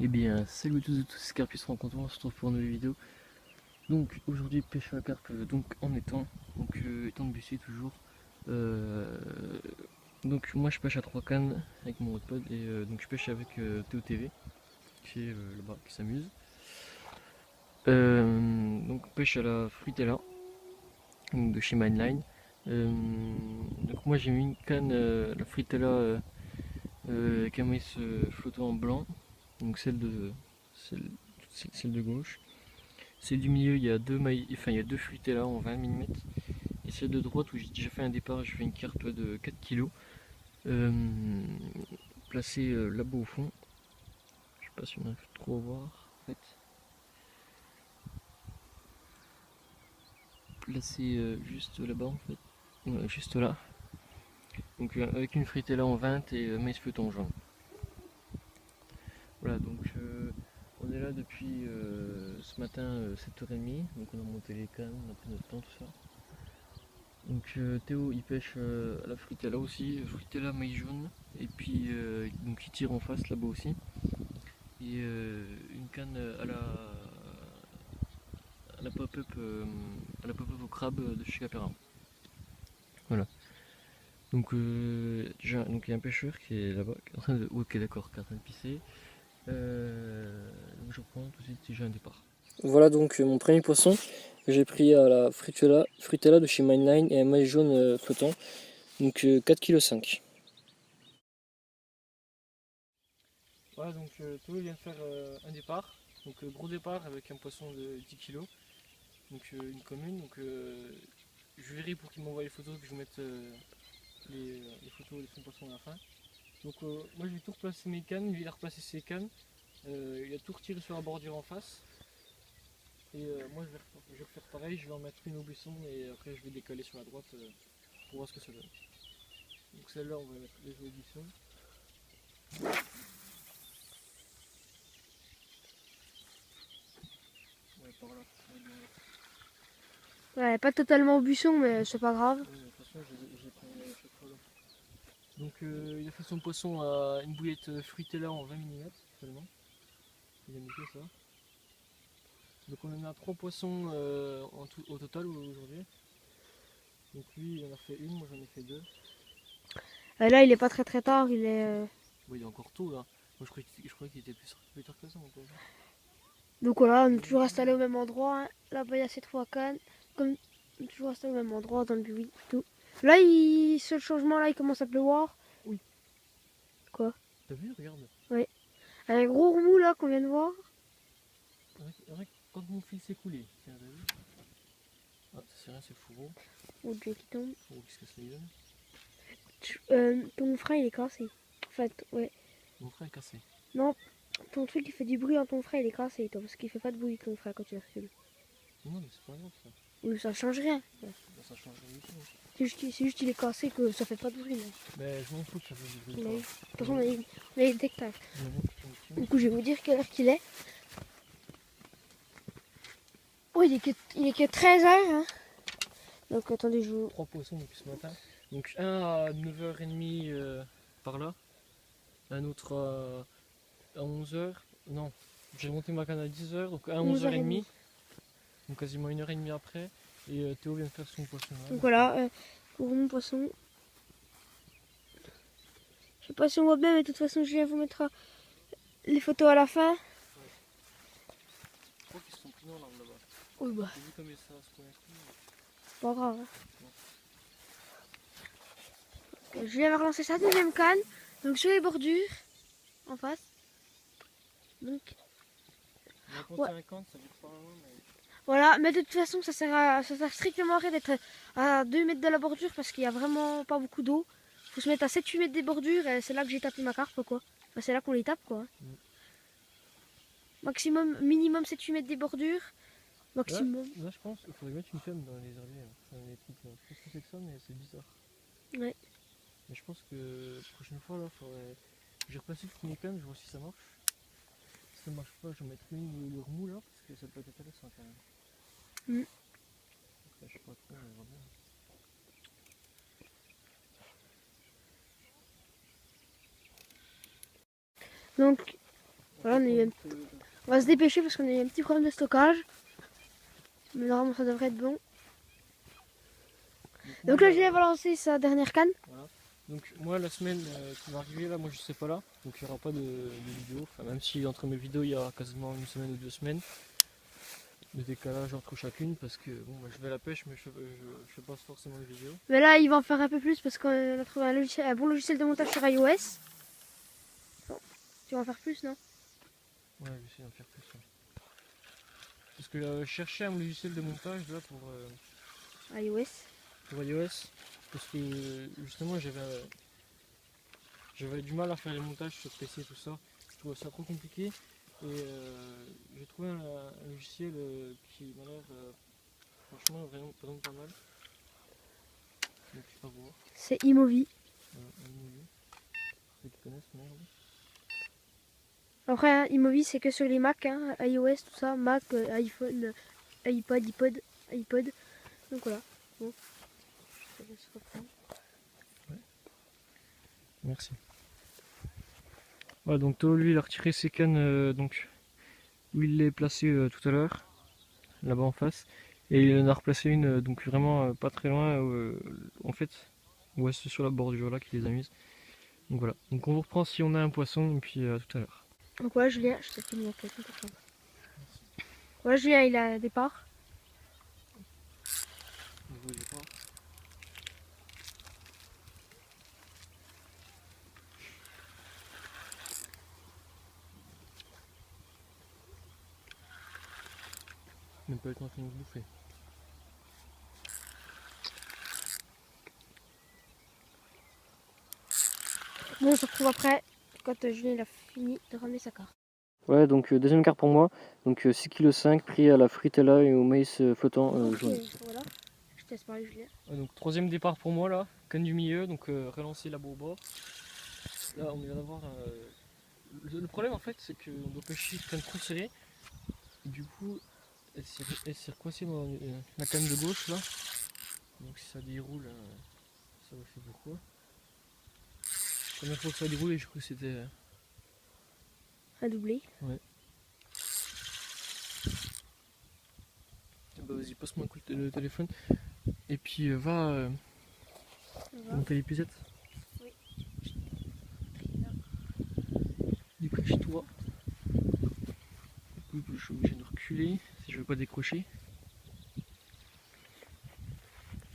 Eh bien, salut à tous et tous, c'est Carpus Rencontre, on se retrouve pour une nouvelle vidéo. Donc aujourd'hui, pêche à la carpe donc en étang, donc étang de Bussy toujours. Euh, donc moi je pêche à 3 cannes avec mon autre pote et donc je pêche avec Théo TV qui est là-bas, qui s'amuse. Donc pêche à la fruitella donc de chez Mineline. Donc moi j'ai mis une canne, la fruitella avec un maïs flottant en blanc, donc celle de gauche. Celle du milieu, il y a il y a deux fruitella en 20 mm. Et celle de droite où j'ai déjà fait un départ, je fais une carpe de 4 kg. Placée là-bas au fond. Je sais pas si on arrive trop à voir en fait. Placée juste là-bas en fait. Ouais, juste là. Donc avec une fruitella en 20 et maïs flottant en jaune. Voilà, donc on est là depuis ce matin 7h30. Donc on a monté les cannes, on a pris notre temps, tout ça. Donc Théo il pêche à la fruitella aussi, fruitella maïs jaune, et puis donc il tire en face là-bas aussi. Et une canne à la pop-up au crabe de chez Capera. Voilà. Donc déjà donc il y a un pêcheur qui est là-bas, qui est en train de. Ok d'accord, qui est en train de pisser. Donc je reprends tout de suite si j'ai un départ. Voilà donc mon premier poisson que j'ai pris à la fruitella de chez Mineline et un maïs jaune flottant. Donc 4,5 kg. Voilà, donc Théo vient de faire un départ. Donc gros départ avec un poisson de 10 kg. Donc une commune. Donc je verrai pour qu'il m'envoie les photos, que je mette les photos de son poisson à la fin. Donc moi je vais tout replacer mes cannes, lui il a replacé ses cannes. Il a tout retiré sur la bordure en face. Et moi je vais refaire pareil, je vais en mettre une au buisson et après je vais décaler sur la droite pour voir ce que ça donne. Donc celle-là on va mettre les au buisson. Ouais, par là. Ouais, pas totalement au buisson, mais c'est pas grave. Ouais, de toute façon j'ai pris à chaque fois là. Donc il a fait son poisson à une bouillette fruitella en 20 mm seulement. Il a mis que ça. Donc on en a 3 poissons au total aujourd'hui. Donc lui il en a fait une, moi j'en ai fait deux. Là, il est pas très très tard, il est. Bon, il est encore tôt là. Moi je croyais qu'il était plus tard que ça encore. Donc voilà, on est toujours installé au même endroit, hein. Là-bas, il y a ces trois cannes. Comme on est toujours installé au même endroit, dans le buis, tout. Là, seul changement, là, il commence à pleuvoir. Oui. Quoi? T'as vu, regarde. Oui. Un gros remous, là, qu'on vient de voir. Quand mon fil s'est coulé, tiens, t'as vu. Ah, ça c'est rien, c'est le fourreau. Oh Dieu, qui tombe. Fourreau qui se casse la gueule. Ton frein, il est cassé. En fait, ouais. Mon frein est cassé. Non, ton truc, il fait du bruit dans ton frein, il est cassé, toi, parce qu'il fait pas de bruit, ton frein, quand tu recules. Non, mais c'est pas grave ça. Oui, ça change rien. Bah, ça change rien du tout. C'est juste il est cassé que ça fait pas de bruit. Là. Mais je m'en fous que ça fasse du bruit. De toute façon, on a les détecteurs. Je m'en fous. Du coup, je vais vous dire quelle heure qu'il est. Oh, il est que 13h. Hein. Donc, attendez, je vous. 3 poissons depuis ce matin. Donc un à 9h30 par là. Un autre à 11h. Non, j'ai monté ma canne à 10h, donc à 11h30. 11h30. Donc quasiment 1h30 après. Et Théo vient de faire son poisson là. Donc, voilà, pour mon poisson. Je sais pas si on voit bien, mais de toute façon, Julien vous mettra les photos à la fin. Je crois qu'ils sont plus dans l'arbre là-bas. Oui, bah, J'ai vu comme ça se connaît. c'est pas grave. Hein. Julien va relancer sa deuxième canne. Donc, sur les bordures, en face. Donc, On a ouais. 50, ça veut pas loin, mais. Voilà, mais de toute façon, ça sert strictement à rien d'être à 2 mètres de la bordure parce qu'il y a vraiment pas beaucoup d'eau. Faut se mettre à 7-8 mètres des bordures et c'est là que j'ai tapé ma carpe, quoi. Enfin, c'est là qu'on les tape, quoi. Maximum, minimum 7-8 mètres des bordures. Maximum. Là, je pense qu'il faudrait mettre une canne dans les herbiers. Dans les trucs, là. Je pense que c'est que ça, mais c'est bizarre. Ouais. Mais je pense que la prochaine fois, là, faudrait. J'ai replacé toutes mes cannes, je vois si ça marche. Si ça marche pas, je vais mettre le remous là, parce que ça peut être intéressant quand même. Mm. Après, je sais pas trop, on verra bien. Donc, Voilà, on va se dépêcher parce qu'on a eu un petit problème de stockage. Mais normalement ça devrait être bon. Donc là Julien va lancer sa dernière canne. Voilà. Donc moi la semaine qui va arriver là, moi je serai pas là, donc il n'y aura pas de vidéo, enfin, même si entre mes vidéos il y a quasiment une semaine ou 2 semaines de décalage entre chacune parce que bon moi je vais à la pêche mais je fais pas forcément de vidéo. Mais là il va en faire un peu plus parce qu'on a trouvé un bon logiciel de montage sur iOS. Bon, tu vas en faire plus non? Ouais, j'essaie d'en faire plus. Ouais. Parce que je cherchais un logiciel de montage là pour iOS. iOS, parce que justement j'avais du mal à faire les montages sur PC et tout ça. Je trouvais ça trop compliqué et j'ai trouvé un logiciel qui m'a l'air franchement vraiment pas mal. Donc à voir. C'est iMovie. Ceux qui connaissent, merde. Après hein, iMovie c'est que sur les Mac, hein, iOS tout ça, Mac, iPhone, iPod. Donc voilà. Bon. Je te laisse reprendre. Merci. Voilà, donc Théo lui il a retiré ses cannes donc où il les placé tout à l'heure, là-bas en face. Et il en a replacé une donc vraiment pas très loin en fait. Ouais, c'est sur la bordure là qu'il les a mises. Donc voilà. Donc on vous reprend si on a un poisson et puis à tout à l'heure. Donc voilà Julien, je t'ai fait une enquête. Voilà Julien il a des parts. Même pas le temps de nous bouffer. Bon on se retrouve après quand Julien il a fini de ramener sa carte. Ouais, donc deuxième carte pour moi. Donc 6,5 kg pris à la fruitella et au maïs flottant Ok, jaune. voilà. Je te laisse parler Julien. Ouais, donc troisième départ pour moi là, canne du milieu, donc relancer la au bord. Là on vient d'avoir le problème en fait c'est qu'on doit pêcher canne trop serrée. Et du coup elle s'est recoincée dans la canne de gauche là. Donc si ça déroule, ça va faire pourquoi. La première fois que ça déroule, je crois que c'était. Un doublé. Ouais. Bah vas-y, passe-moi un coup le téléphone. Et puis va monter l'épuisette. Oui. Dépêche-toi. Je suis obligé de reculer si je veux pas décrocher.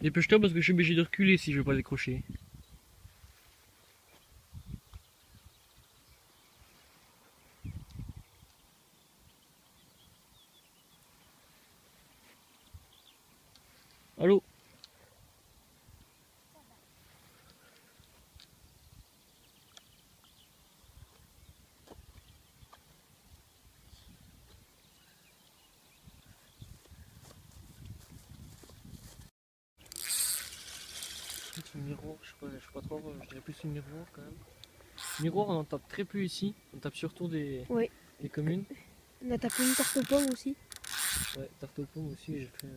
Dépêche-toi parce que je suis obligé de reculer si je veux pas décrocher. Allô? C'est un miroir, je sais pas trop, je dirais plus une miroir quand même. Miroir on en tape très peu ici, on tape surtout des communes. On a tapé une tarte aux pommes aussi. Ouais, tarte aux pommes aussi j'ai fait.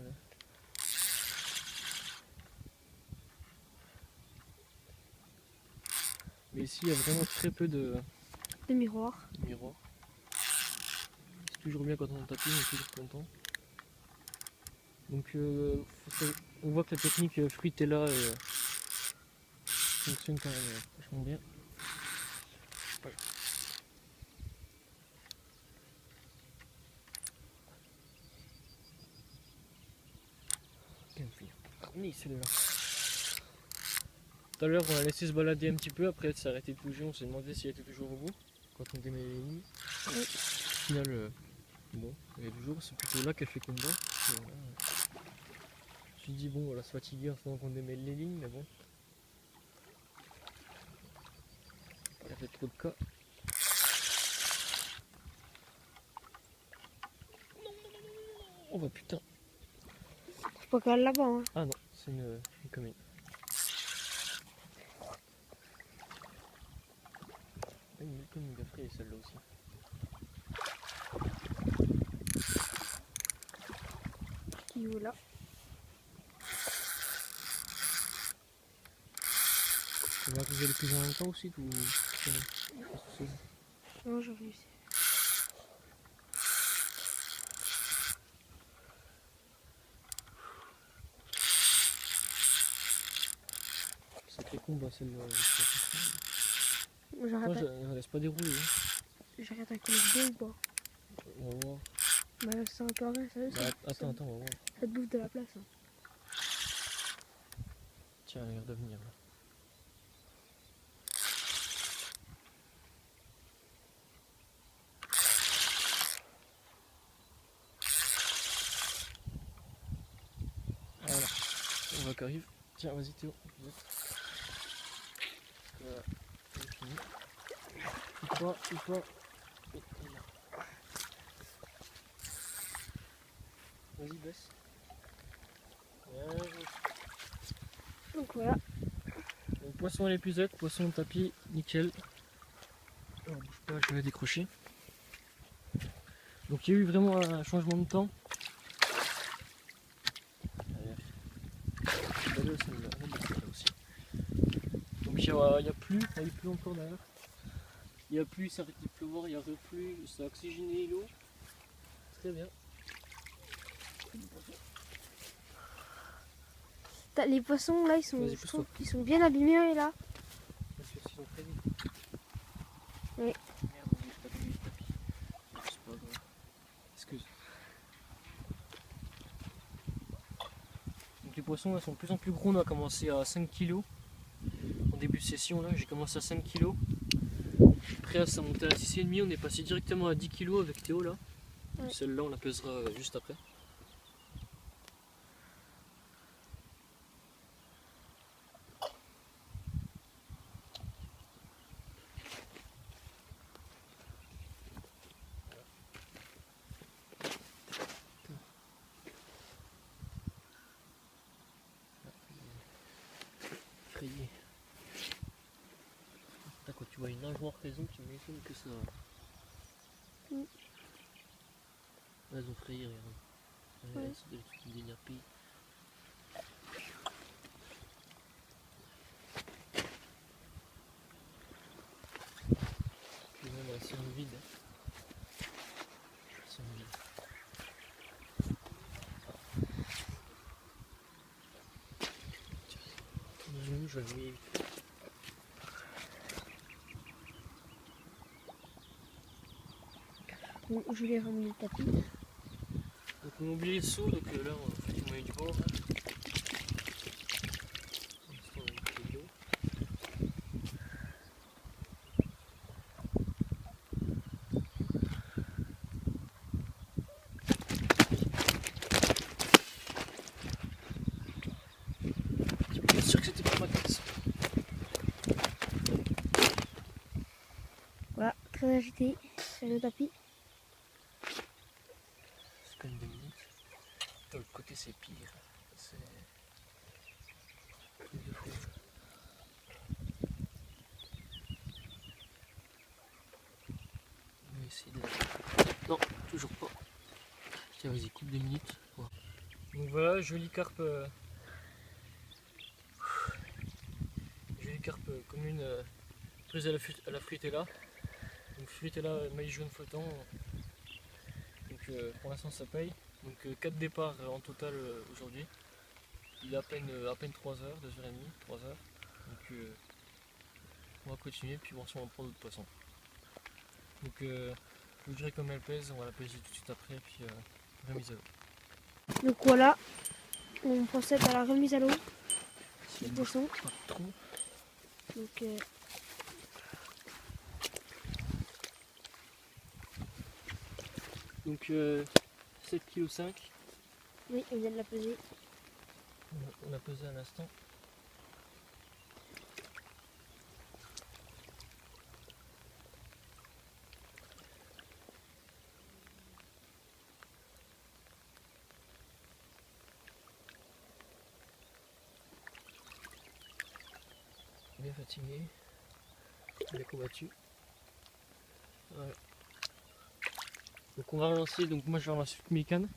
Mais ici il y a vraiment très peu de miroirs. miroirs. C'est toujours bien quand on en tape une, on est toujours content. Donc on voit que la technique fruitella fonctionne quand même vachement bien. Voilà. Oui, celle-là. Tout à l'heure on a laissé se balader un petit peu, après elle s'est arrêtée de bouger, on s'est demandé si elle était toujours au bout quand on démêlait les lignes. Oui. Au final, bon, elle est toujours, c'est plutôt là qu'elle fait combat. Voilà. Je me suis dit bon, elle va se fatiguer en ce moment qu'on démêle les lignes, mais bon. Elle a fait trop de cas. Oh bah putain. Je peux qu'elle là-bas. Hein. Ah non, c'est une commune. Une commune gaffrée celle-là aussi. Qui est là. Tu vas arriver le plus en même temps aussi ou... Non, j'ai réussi. contre, bah, celle-là. J'arrête Je laisse pas dérouler. Hein. j'arrête avec le 2 ou pas? On va voir. Bah c'est un peu rien, sérieux, Bah, attends, on va voir. ça te bouffe de la place. Hein. Tiens, elle a l'air de venir là. Voilà, on voit qu'arrive. Tiens, vas-y Théo. Voilà, c'est fini. Il faut. Vas-y, baisse. Voilà. Donc voilà. Donc, poisson à l'épuisette, poisson au tapis, nickel. Alors, bouge pas, je vais décrocher. Donc il y a eu vraiment un changement de temps. Donc il y a plus, il n'y a plus encore d'ailleurs. Il n'y a plus, ça arrête de pleuvoir, il n'y a plus, ça a oxygéné l'eau. Très bien. Les poissons là, ils sont, Vas-y, je trouve qu'ils sont bien abîmés là. Parce que sinon très vite. Oui. Merde, je tapis. C'est pas grave. Excuse. Donc les poissons là, sont de plus en plus gros, on a commencé à 5 kg. En début de session là, j'ai commencé à 5 kg. Après ça montait à 6,5, on est passé directement à 10 kg avec Théo là. Ouais. Celle-là on la pèsera juste après. Frayé. Quand tu vois une nageoire raison, tu m'étonnes que ça. Là, elles ont frayé, regarde. Ouais. C'est des trucs d'énergie. Puis là, c'est un vide. C'est un vide. Je vais le mouiller vite. Bon, je vais remuer le tapis. Donc on a oublié le seau, donc là on va faire du bord. Bien sûr que c'était pas ma tête. Voilà, très agité sur le tapis. C'est quand même 2 minutes. De l'autre côté c'est pire. C'est plus de fou. On va essayer de... Non, toujours pas. Tiens, vas-y, coupe 2 minutes. Voilà. Donc voilà, jolie carpe. Jolie carpe commune prise à la fruitella. Donc fruitella maïs jaune flottant. Donc pour l'instant ça paye. Donc 4 départs en total aujourd'hui. Il est à peine 3 heures, 2h30, 3 heures. Donc on va continuer puis on va prendre d'autres poissons. Donc je vous dirai comme elle pèse, on va la peser tout de suite après puis remise à l'eau. Donc voilà, on procède à la remise à l'eau du poisson. Pas trop. Donc Donc 7,5 kg. oui, on vient de la peser. On a pesé à l'instant. Bien fatigué, bien combattu. Voilà. Donc on va relancer, donc moi je vais relancer toutes mes cannes.